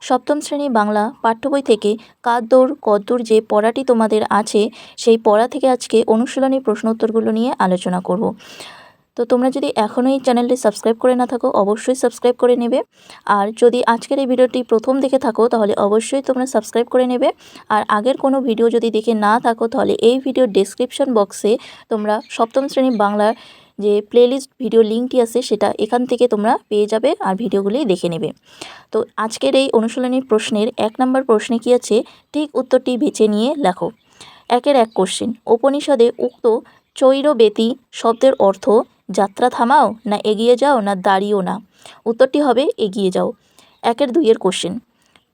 সপ্তম শ্রেণী বাংলা পাঠ্য বই থেকে কাদ্দর কদ্দুর যে পড়াটি তোমাদের আছে সেই পড়া থেকে আজকে অনুশীলনী প্রশ্ন উত্তরগুলো নিয়ে আলোচনা করব। তো তোমরা যদি এখনও এই চ্যানেলটি সাবস্ক্রাইব করে না থাকো অবশ্যই সাবস্ক্রাইব করে নেবে। আর যদি আজকের এই ভিডিওটি প্রথম দেখে থাকো তাহলে অবশ্যই তোমরা সাবস্ক্রাইব করে নেবে। আর আগের কোনো ভিডিও যদি দেখে না থাকো তাহলে এই ভিডিওর ডেসক্রিপশন বক্সে তোমরা সপ্তম শ্রেণী বাংলার যে প্লেলিস্ট ভিডিও লিঙ্কটি আছে সেটা এখান থেকে তোমরা পেয়ে যাবে আর ভিডিওগুলি দেখে নেবে। তো আজকের এই অনুশীলনী প্রশ্নের 1 নম্বর প্রশ্নে কী আছে, ঠিক উত্তরটি বেছে নিয়ে লেখো। 1-এর 1 কোশ্চেন, উপনিষদে উক্ত চৈরবেতি শব্দের অর্থ যাত্রা থামাও, না এগিয়ে যাও, না দাঁড়িও না। উত্তরটি হবে এগিয়ে যাও। 1-এর 2-এর কোশ্চেন,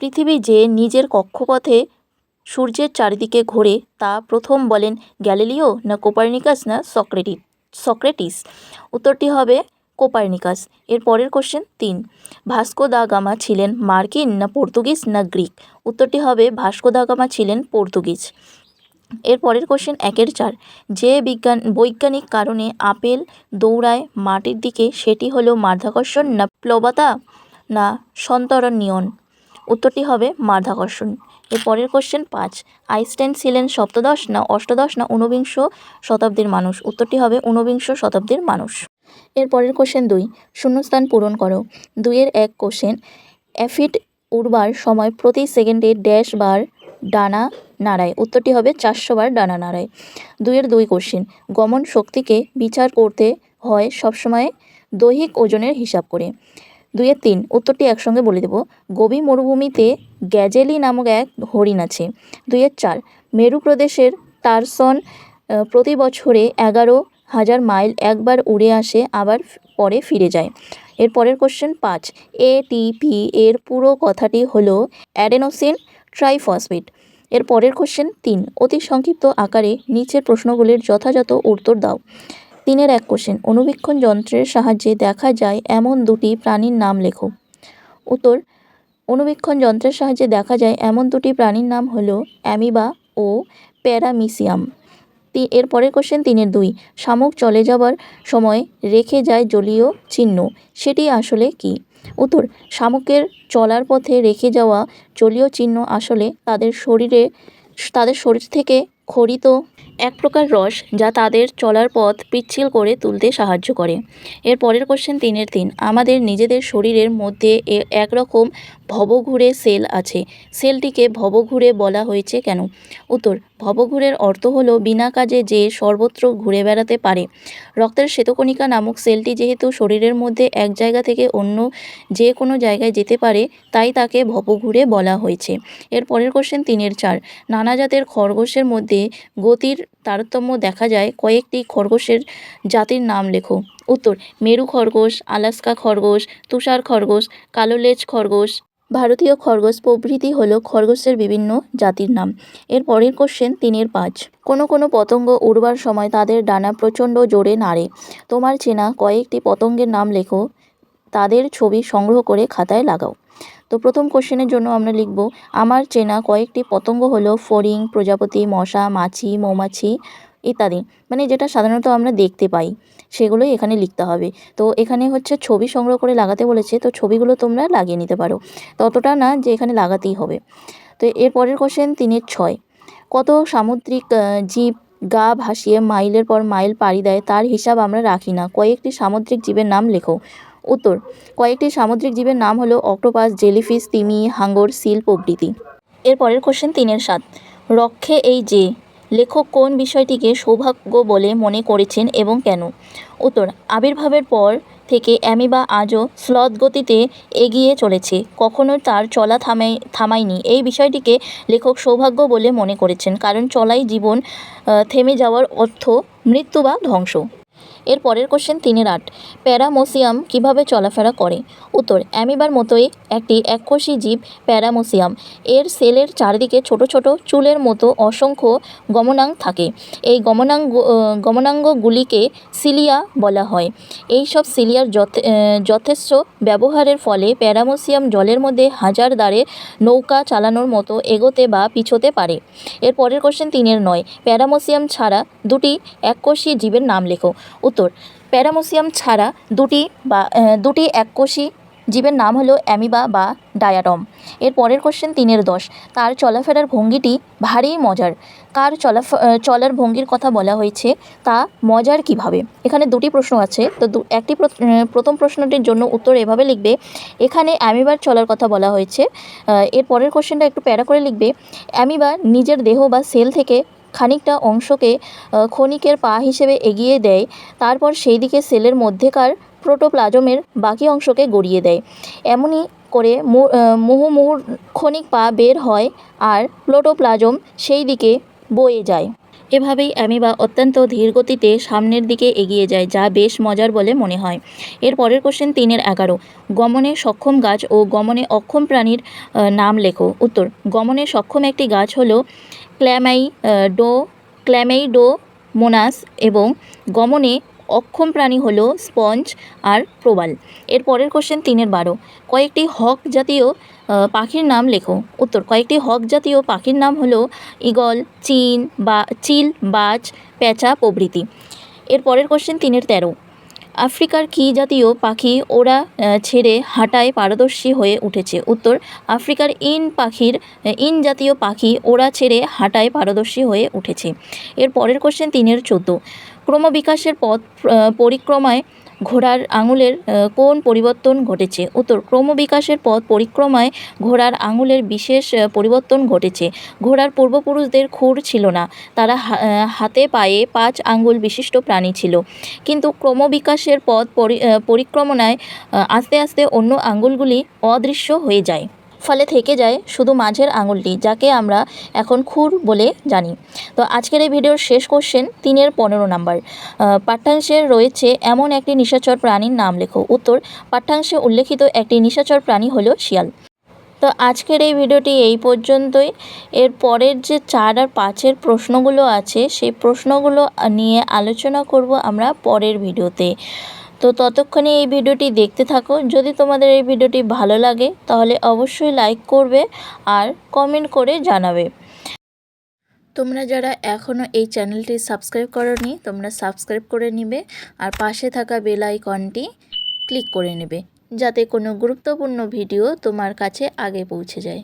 পৃথিবী যে নিজের কক্ষপথে সূর্যের চারিদিকে ঘোরে তা প্রথম বলেন গ্যালিলিও, না কোপার্নিকাস, না সক্রেটিস। উত্তরটি হবে কোপার্নিকাস। এর পরের কোশ্চেন 3, ভাস্কো দা গামা ছিলেন মার্কিন, না পর্তুগিজ, না গ্রিক। উত্তরটি হবে ভাস্কো দা গামা ছিলেন পর্তুগিজ। এর পরের কোশ্চেন 1-এর 4, যে বৈজ্ঞানিক কারণে আপেল দৌড়ায় মাটির দিকে সেটি হলো মাধ্যাকর্ষণ, না প্লবতা, না সন্তরণীয়ন। উত্তরটি হবে মাধ্যাকর্ষণ। এর পরের কোশ্চেন 5, আইনস্টাইন ছিলেন সপ্তদশ, না অষ্টাদশ, না ঊনবিংশ শতাব্দীর মানুষ। উত্তরটি হবে ঊনবিংশ শতাব্দীর মানুষ। এর পরের কোশ্চেন 2, শূন্যস্থান পূরণ করো। 2-এর 1 কোশ্চেন, অ্যাফিড উড়বার সময় প্রতি সেকেন্ডে ড্যাশ বার ডানা নাড়ায়। উত্তরটি হবে 400 বার ডানা নাড়ায়। 2-এর 2 কোশ্চেন, গমন শক্তিকে বিচার করতে হয় সবসময় দৈহিক ওজনের হিসাব করে। 2-এর 3, উত্তরটি একসঙ্গে বলে দেব। গোবি মরুভূমিতে গ্যাজেলি নামক এক হরিণ আছে। 2-এর 4, মেরু প্রদেশের টারসন প্রতি বছরে 11,000 মাইল একবার উড়ে আসে আবার পরে ফিরে যায়। এর পরের কোশ্চেন 5, এটিপি এর পুরো কথাটি হলো অ্যাডেনোসিন ট্রাইফসফেট। এর পরের কোশ্চেন 3, অতি সংক্ষিপ্ত আকারে নিচের প্রশ্নগুলির যথাযথ উত্তর দাও। 3-এর 1 কোশ্চেন, অণুবীক্ষণ যন্ত্রের সাহায্যে দেখা যায় এমন দুটি প্রাণীর নাম লেখো। উত্তর, অণুবীক্ষণ যন্ত্রের সাহায্যে দেখা যায় এমন দুটি প্রাণীর নাম হলো অ্যামিবা ও প্যারামিসিয়াম। এর পরের কোশ্চেন 3-এর 2, শামুক চলে যাবার সময় রেখে যায় জলীয় চিহ্ন, সেটি আসলে কি? উত্তর, শামুকের চলার পথে রেখে যাওয়া জলীয় চিহ্ন আসলে তাদের শরীর থেকে ক্ষরিত এক প্রকার রস যা তাদের চলার পথ পিচ্ছিল করে তুলতে সাহায্য করে। এর পরের কোশ্চেন 3-এর 3, আমাদের নিজেদের শরীরের মধ্যে একরকম ভবঘুরে সেল আছে, সেলটিকে ভবঘুরে বলা হয়েছে কেন? উত্তর, ভবঘুরের অর্থ হলো বিনা কাজে যে সর্বত্র ঘুরে বেড়াতে পারে। রক্তের শ্বেতকণিকা নামক সেলটি যেহেতু শরীরের মধ্যে এক জায়গা থেকে অন্য যে কোনো জায়গায় যেতে পারে তাই তাকে ভবঘুরে বলা হয়েছে। এর পরের কোশ্চেন 3-এর 4, নানা জাতের খরগোশের মধ্যে গতির তারতম্য দেখা যায়, কয়েকটি খরগোশের জাতির নাম লেখো। উত্তর, মেরু খরগোশ, আলাস্কা খরগোশ, তুষার খরগোশ, কালোলেজ খরগোশ, ভারতীয় খরগোশ প্রভৃতি হলো খরগোশের বিভিন্ন জাতির নাম। এর পরের কোশ্চেন 3-এর 5, কোনো কোনো পতঙ্গ উড়বার সময় তাদের ডানা প্রচণ্ড জোরে নাড়ে। তোমার চেনা কয়েকটি পতঙ্গের নাম লেখো, তাদের ছবি সংগ্রহ করে খাতায় লাগাও। তো প্রথম কোশ্চেনের জন্য আমরা লিখব, আমার চেনা কয়েকটি পতঙ্গ হলো ফড়িং, প্রজাপতি, মশা, মাছি, মৌমাছি ইত্যাদি, মানে যেটা সাধারণত আমরা দেখতে পাই সেগুলোই এখানে লিখতে হবে। তো এখানে হচ্ছে ছবি সংগ্রহ করে লাগাতে বলেছে, তো ছবিগুলো তোমরা লাগিয়ে নিতে পারো, ততটা না যে এখানে লাগাতেই হবে। তো এর পরের কোশ্চেন 3-এর 6, কত সামুদ্রিক জীব গা ভাসিয়ে মাইলের পর মাইল পাড়ি দেয় তার হিসাব আমরা রাখি না, কয়েকটি সামুদ্রিক জীবের নাম লেখো। উত্তর, কয়েকটি সামুদ্রিক জীবের নাম হলো অক্টোপাস, জেলিফিশ, তিমি, হাঙ্গর, সিল প্রভৃতি। এর পরের কোশ্চেন 3-এর 7, রক্ষে এই যে লেখক কোন বিষয়টিকে সৌভাগ্য বলে মনে করেছেন এবং কেন? উত্তর, আবির্ভাবের পর থেকে অ্যামিবা আজও স্লথ গতিতে এগিয়ে চলেছে, কখনো তার চলা থামায়নি। এই বিষয়টিকে লেখক সৌভাগ্য বলে মনে করেছেন, কারণ চলাই জীবন থেমে যাওয়ার অর্থ মৃত্যু বা ধ্বংস। এর পরের কোশ্চেন 3-এর 8, প্যারামোসিয়াম কিভাবে চলাফেরা করে? উত্তর, অ্যামিবার মতোই একটি এককোষী জীব প্যারামোসিয়াম। এর সেলের চারদিকে ছোট ছোট চুলের মতো অসংখ্য গমনাঙ্গ থাকে। এই গমনাঙ্গগুলিকে সিলিয়া বলা হয়। এই সব সিলিয়ার যথেষ্ট ব্যবহারের ফলে প্যারামোসিয়াম জলের মধ্যে হাজার দাঁড়ে নৌকা চালানোর মতো এগোতে বা পিছোতে পারে। এর পরের কোশ্চেন 3-এর 9, প্যারামোসিয়াম ছাড়া দুটি এককোষী জীবের নাম লেখো। উত্তর, প্যারামোসিয়াম ছাড়া দুটি এককোষী জীবের নাম হলো অ্যামিবা বা ডায়াটম। এর পরের কোশ্চেন 3-10, তার চলাফেরার ভঙ্গিটি ভারী মজার। কার চলার ভঙ্গির কথা বলা হয়েছে, তা মজার কিভাবে? এখানে দুটি প্রশ্ন আছে। তো প্রথম প্রশ্নটির জন্য উত্তর এভাবে লিখবে, এখানে অ্যামিবার চলার কথা বলা হয়েছে। এর পরের কোশ্চেনটা একটু প্যারা করে লিখবে, অ্যামিবা নিজের দেহ বা সেল থেকে খানিকটা অংশকে ক্ষণিকের পা হিসেবে এগিয়ে দেয়, তারপর সেই দিকে সেলের মধ্যেকার প্রোটোপ্লাজমের বাকি অংশকে গড়িয়ে দেয়। এমনই করে মুহুর্মুহু ক্ষণিক পা বের হয় আর প্রোটোপ্লাজম সেই দিকে বয়ে যায়। এভাবেই অ্যামিবা অত্যন্ত ধীর গতিতে সামনের দিকে এগিয়ে যায়, যা বেশ মজার বলে মনে হয়। এর পরের কোশ্চেন 3-11, গমনে সক্ষম গাছ ও গমনে অক্ষম প্রাণীর নাম লেখো। উত্তর, গমনে সক্ষম একটি গাছ হলো ক্ল্যামাইডোমোনাস এবং গমনে অক্ষম প্রাণী হলো স্পঞ্জ আর প্রবাল। এর পরের কোশ্চেন 3-12, কয়েকটি হক জাতীয় পাখির নাম লেখো। উত্তর, কয়েকটি হক জাতীয় পাখির নাম হলো ঈগল, চিল, বাজ, পেঁচা প্রভৃতি। এর পরের কোশ্চেন 3-13, আফ্রিকার কী জাতীয় পাখি ওরা ছেড়ে হাঁটায় পারদর্শী হয়ে উঠেছে? উত্তর, আফ্রিকার ইন জাতীয় পাখি ওরা ছেড়ে হাঁটায় পারদর্শী হয়ে উঠেছে। এর পরের কোশ্চেন 3-14, ক্রমবিকাশের পথ পরিক্রমায় ঘোড়ার আঙুলের কোন পরিবর্তন ঘটেছে? উত্তর, ক্রমবিকাশের পথ পরিক্রমায় ঘোড়ার আঙুলের বিশেষ পরিবর্তন ঘটেছে। ঘোড়ার পূর্বপুরুষদের খুর ছিল না, তারা হাতে পায়ে 5 আঙ্গুল বিশিষ্ট প্রাণী ছিল, কিন্তু ক্রমবিকাশের পথ পরিক্রমণায় আস্তে আস্তে অন্য আঙ্গুলগুলি অদৃশ্য হয়ে যায়, ফলে থেকে যায় শুধু মাঝের আঙুলটি, যাকে আমরা এখন খুর বলে জানি। তো আজকের এই ভিডিওর শেষ কোশ্চেন 3-15 নাম্বার, পাঠ্যাংশে রয়েছে এমন একটি নিশাচর প্রাণীর নাম লেখো। উত্তর, পাঠ্যাংশে উল্লেখিত একটি নিশাচর প্রাণী হলো শিয়াল। তো আজকের এই ভিডিওটি এই পর্যন্তই। এর পরের যে 4 আর 5-এর প্রশ্নগুলো আছে, সেই প্রশ্নগুলো নিয়ে আলোচনা করব আমরা পরের ভিডিওতে। তো ততক্ষণে এই ভিডিওটি দেখতে থাকো। যদি তোমাদের এই ভিডিওটি ভালো লাগে তাহলে অবশ্যই লাইক করবে আর কমেন্ট করে জানাবে। তোমরা যারা এখনও এই চ্যানেলটি সাবস্ক্রাইব করোনি, তোমরা সাবস্ক্রাইব করে নেবে আর পাশে থাকা বেল আইকনটি ক্লিক করে নেবে, যাতে কোনো গুরুত্বপূর্ণ ভিডিও তোমার কাছে আগে পৌঁছে যায়।